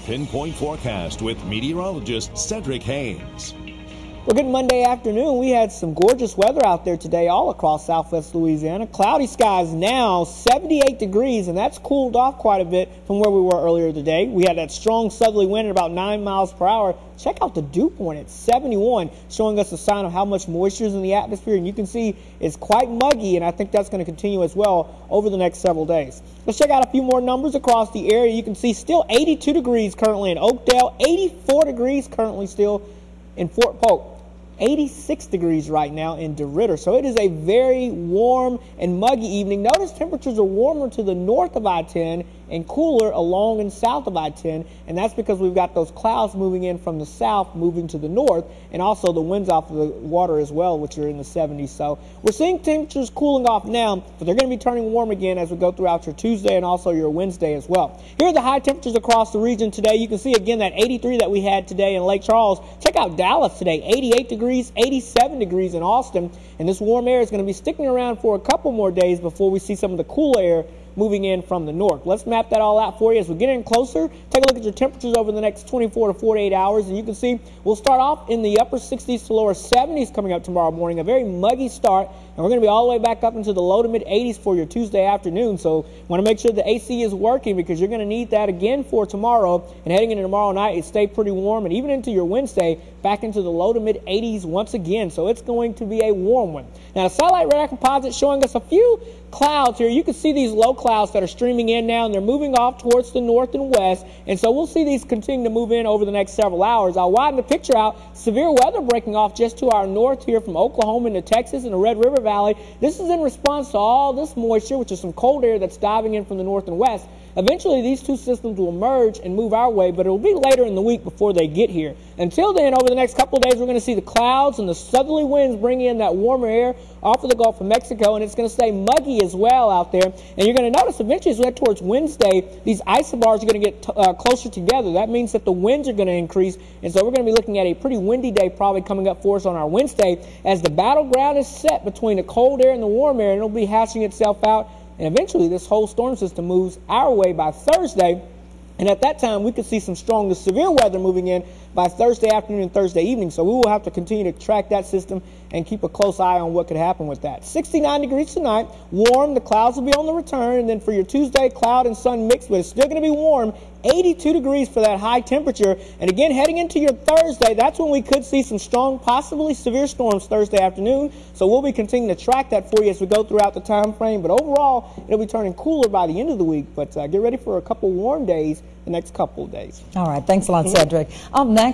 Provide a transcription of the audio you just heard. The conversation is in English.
Pinpoint Forecast with meteorologist Cedric Haynes. Well, good Monday afternoon. We had some gorgeous weather out there today all across southwest Louisiana. Cloudy skies now, 78 degrees, and that's cooled off quite a bit from where we were earlier today. We had that strong southerly wind at about 9 miles per hour. Check out the dew point at 71, showing us a sign of how much moisture is in the atmosphere. And you can see it's quite muggy, and I think that's going to continue as well over the next several days. Let's check out a few more numbers across the area. You can see still 82 degrees currently in Oakdale, 84 degrees currently still in Fort Polk. 86 degrees right now in DeRidder. So it is a very warm and muggy evening. Notice temperatures are warmer to the north of I-10 and cooler along and south of I-10, and that's because we've got those clouds moving in from the south, moving to the north, and also the winds off of the water as well, which are in the 70s. So we're seeing temperatures cooling off now, but they're going to be turning warm again as we go throughout your Tuesday and also your Wednesday as well. Here are the high temperatures across the region today. You can see again that 83 that we had today in Lake Charles. Check out Dallas today, 88 degrees, 87 degrees in Austin, and this warm air is going to be sticking around for a couple more days before we see some of the cool air moving in from the north. Let's map that all out for you as we get in closer. Take a look at your temperatures over the next 24 to 48 hours, and you can see we'll start off in the upper 60s to lower 70s coming up tomorrow morning. A very muggy start, and we're going to be all the way back up into the low to mid 80s for your Tuesday afternoon. So want to make sure the AC is working because you're going to need that again for tomorrow. And heading into tomorrow night, it stay pretty warm, and even into your Wednesday, back into the low to mid 80s once again. So it's going to be a warm one. Now, the satellite radar composite showing us a few clouds here. You can see these low clouds that are streaming in now, and they're moving off towards the north and west, and so we'll see these continue to move in over the next several hours. I'll widen the picture out. Severe weather breaking off just to our north here from Oklahoma into Texas and the Red River Valley. This is in response to all this moisture, which is some cold air that's diving in from the north and west. Eventually, these two systems will merge and move our way, but it will be later in the week before they get here. Until then, over the next couple of days, we're going to see the clouds and the southerly winds bring in that warmer air off of the Gulf of Mexico, and it's going to stay muggy as well out there. And you're going to notice eventually as we head towards Wednesday, these isobars are going to get closer together. That means that the winds are going to increase, and so we're going to be looking at a pretty windy day probably coming up for us on our Wednesday as the battleground is set between the cold air and the warm air, and it'll be hashing itself out. And eventually this whole storm system moves our way by Thursday. And at that time, we could see some strong to severe weather moving in by Thursday afternoon and Thursday evening. So we will have to continue to track that system and keep a close eye on what could happen with that. 69 degrees tonight, warm. The clouds will be on the return. And then for your Tuesday, cloud and sun mixed, but it's still going to be warm. 82 degrees for that high temperature. And again, heading into your Thursday, that's when we could see some strong, possibly severe storms Thursday afternoon. So we'll be continuing to track that for you as we go throughout the time frame. But overall, it'll be turning cooler by the end of the week. But get ready for a couple warm days the next couple of days. All right. Thanks a lot, Cedric. Up next.